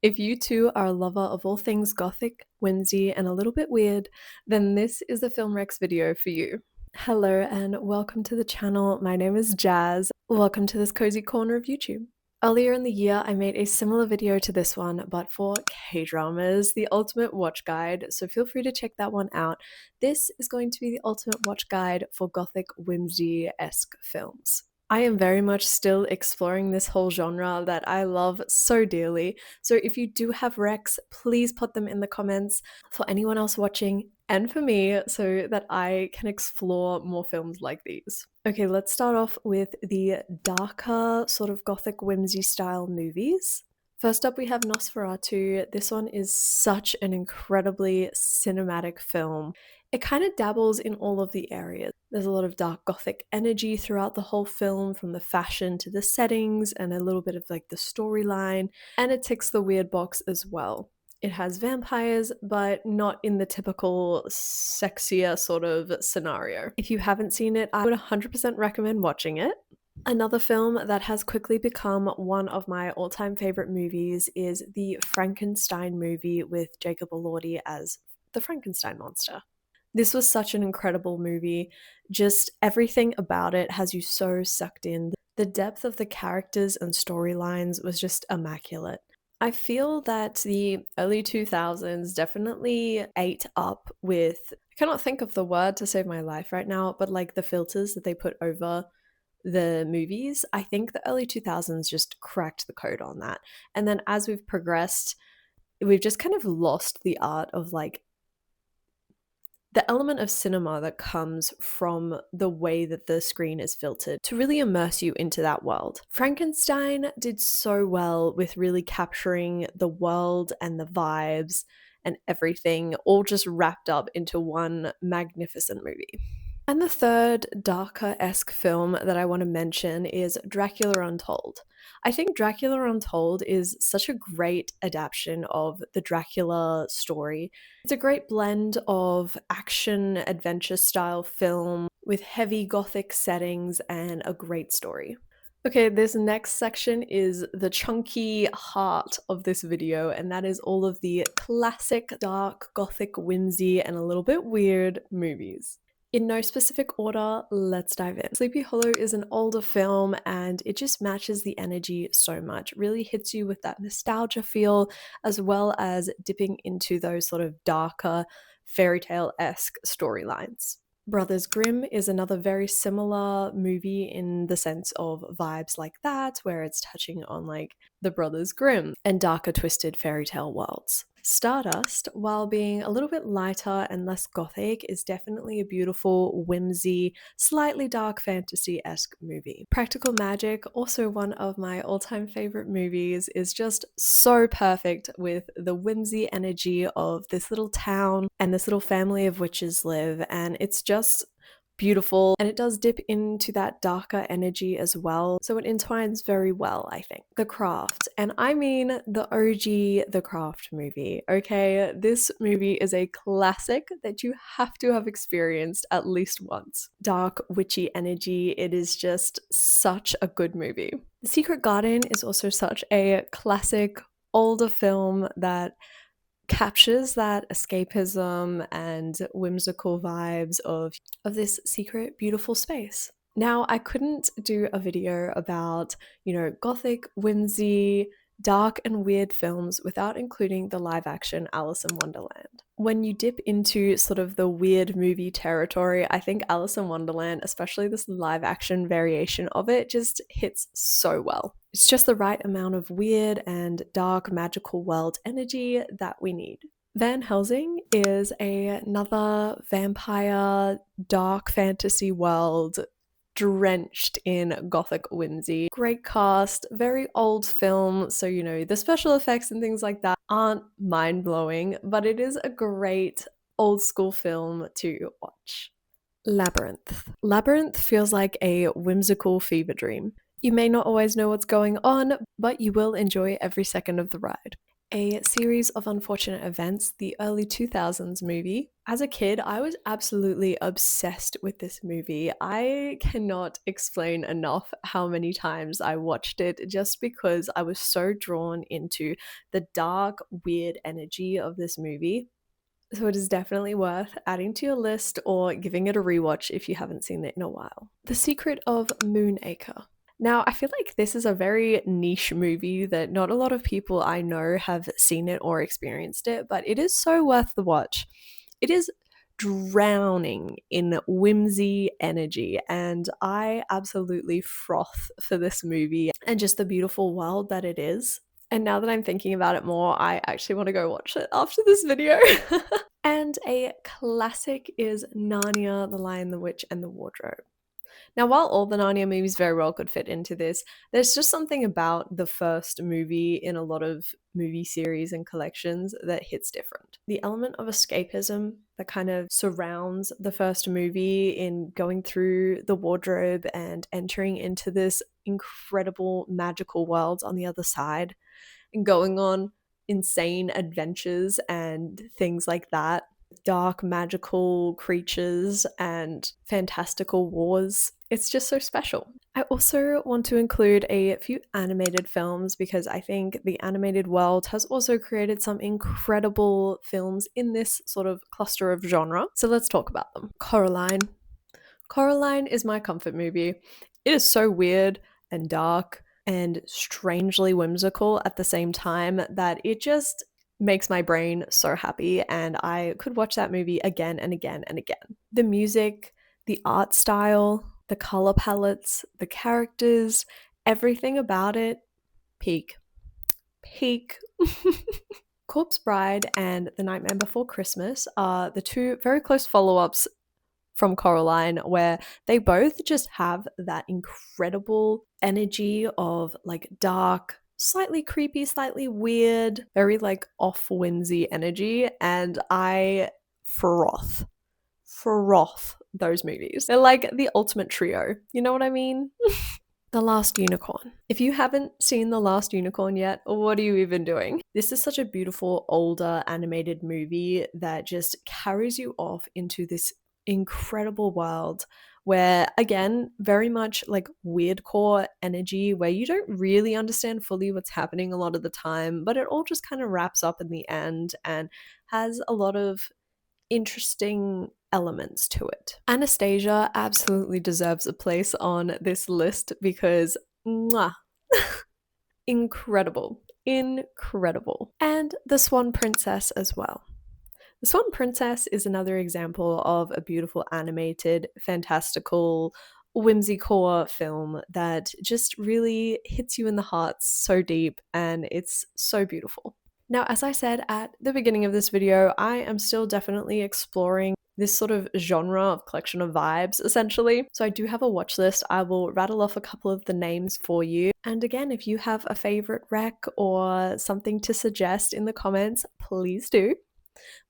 If you too are a lover of all things gothic, whimsy, and a little bit weird, then this is the Film Rex video for you. Hello and welcome to the channel. My name is Jazz. Welcome to this cozy corner of YouTube. Earlier in the year, I made a similar video to this one, but for K-dramas, the ultimate watch guide, so feel free to check that one out. This is going to be the ultimate watch guide for gothic whimsy-esque films. I am very much still exploring this whole genre that I love so dearly, so if you do have recs, please put them in the comments for anyone else watching and for me so that I can explore more films like these. Okay, let's start off with the darker sort of gothic whimsy style movies. First up, we have Nosferatu. This one is such an incredibly cinematic film. It kind of dabbles in all of the areas. There's a lot of dark gothic energy throughout the whole film, from the fashion to the settings and a little bit of like the storyline, and it ticks the weird box as well. It has vampires, but not in the typical sexier sort of scenario. If you haven't seen it, I would 100% recommend watching it. Another film that has quickly become one of my all-time favorite movies is the Frankenstein movie with Jacob Elordi as the Frankenstein monster. This was such an incredible movie. Just everything about it has you so sucked in. The depth of the characters and storylines was just immaculate. I feel that the early 2000s definitely ate up with, I cannot think of the word to save my life right now, but like the filters that they put over the movies. I think the early 2000s just cracked the code on that. And then as we've progressed, we've just kind of lost the art of like the element of cinema that comes from the way that the screen is filtered to really immerse you into that world. Frankenstein did so well with really capturing the world and the vibes and everything all just wrapped up into one magnificent movie. And the third darker-esque film that I want to mention is Dracula Untold. I think Dracula Untold is such a great adaptation of the Dracula story. It's a great blend of action adventure style film with heavy gothic settings and a great story. Okay, this next section is the chunky heart of this video, and that is all of the classic dark gothic whimsy and a little bit weird movies. In no specific order, let's dive in. Sleepy Hollow is an older film and it just matches the energy so much. It really hits you with that nostalgia feel, as well as dipping into those sort of darker fairy tale-esque storylines. Brothers Grimm is another very similar movie in the sense of vibes like that, where it's touching on like the Brothers Grimm and darker twisted fairy tale worlds. Stardust, while being a little bit lighter and less gothic, is definitely a beautiful, whimsy, slightly dark fantasy-esque movie. Practical Magic, also one of my all-time favorite movies, is just so perfect with the whimsy energy of this little town and this little family of witches live, and it's just beautiful, and it does dip into that darker energy as well, so it entwines very well, I think. The Craft, and I mean the OG The Craft movie, okay? This movie is a classic that you have to have experienced at least once. Dark, witchy energy, it is just such a good movie. The Secret Garden is also such a classic, older film that captures that escapism and whimsical vibes of this secret, beautiful space. Now, I couldn't do a video about, gothic, whimsy, dark and weird films without including the live action Alice in Wonderland. When you dip into sort of the weird movie territory, I think Alice in Wonderland, especially this live action variation of it, just hits so well. It's just the right amount of weird and dark magical world energy that we need. Van Helsing is another vampire dark fantasy world drenched in gothic whimsy. Great cast, very old film, so the special effects and things like that aren't mind-blowing, but it is a great old school film to watch. Labyrinth. Labyrinth feels like a whimsical fever dream. You may not always know what's going on, but you will enjoy every second of the ride. A Series of Unfortunate Events, the early 2000s movie. As a kid, I was absolutely obsessed with this movie. I cannot explain enough how many times I watched it just because I was so drawn into the dark, weird energy of this movie. So it is definitely worth adding to your list or giving it a rewatch if you haven't seen it in a while. The Secret of Moonacre. Now, I feel like this is a very niche movie that not a lot of people I know have seen it or experienced it, but it is so worth the watch. It is drowning in whimsy energy, and I absolutely froth for this movie and just the beautiful world that it is. And now that I'm thinking about it more, I actually want to go watch it after this video. And a classic is Narnia, The Lion, the Witch, and the Wardrobe. Now, while all the Narnia movies very well could fit into this, there's just something about the first movie in a lot of movie series and collections that hits different. The element of escapism that kind of surrounds the first movie in going through the wardrobe and entering into this incredible magical world on the other side and going on insane adventures and things like that. Dark magical creatures and fantastical wars. It's just so special. I also want to include a few animated films because I think the animated world has also created some incredible films in this sort of cluster of genre. So let's talk about them. Coraline. Coraline is my comfort movie. It is so weird and dark and strangely whimsical at the same time that it just makes my brain so happy, and I could watch that movie again and again and again. The music, the art style, the color palettes, the characters, everything about it, peak. Peak. Corpse Bride and The Nightmare Before Christmas are the two very close follow-ups from Coraline, where they both just have that incredible energy of like dark, slightly creepy, slightly weird, very like off whimsy energy, and I froth those movies. They're like the ultimate trio. You know what I mean? The Last Unicorn. If you haven't seen The Last Unicorn yet, what are you even doing? This is such a beautiful, older animated movie that just carries you off into this incredible world where, again, very much like weirdcore energy, where you don't really understand fully what's happening a lot of the time, but it all just kind of wraps up in the end and has a lot of interesting elements to it. Anastasia absolutely deserves a place on this list because mwah, incredible, incredible. And The Swan Princess as well. The Swan Princess is another example of a beautiful animated, fantastical, whimsicore film that just really hits you in the heart so deep, and it's so beautiful. Now, as I said at the beginning of this video, I am still definitely exploring this sort of genre of collection of vibes, essentially. So I do have a watch list. I will rattle off a couple of the names for you. And again, if you have a favorite rec or something to suggest in the comments, please do.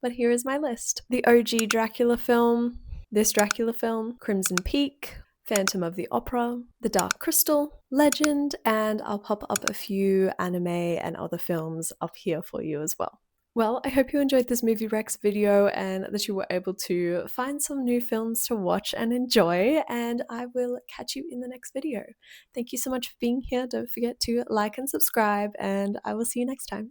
But here is my list. The OG Dracula film, this Dracula film, Crimson Peak, Phantom of the Opera, The Dark Crystal, Legend, and I'll pop up a few anime and other films up here for you as well. Well, I hope you enjoyed this Movie Rex video and that you were able to find some new films to watch and enjoy, and I will catch you in the next video. Thank you so much for being here. Don't forget to like and subscribe, and I will see you next time.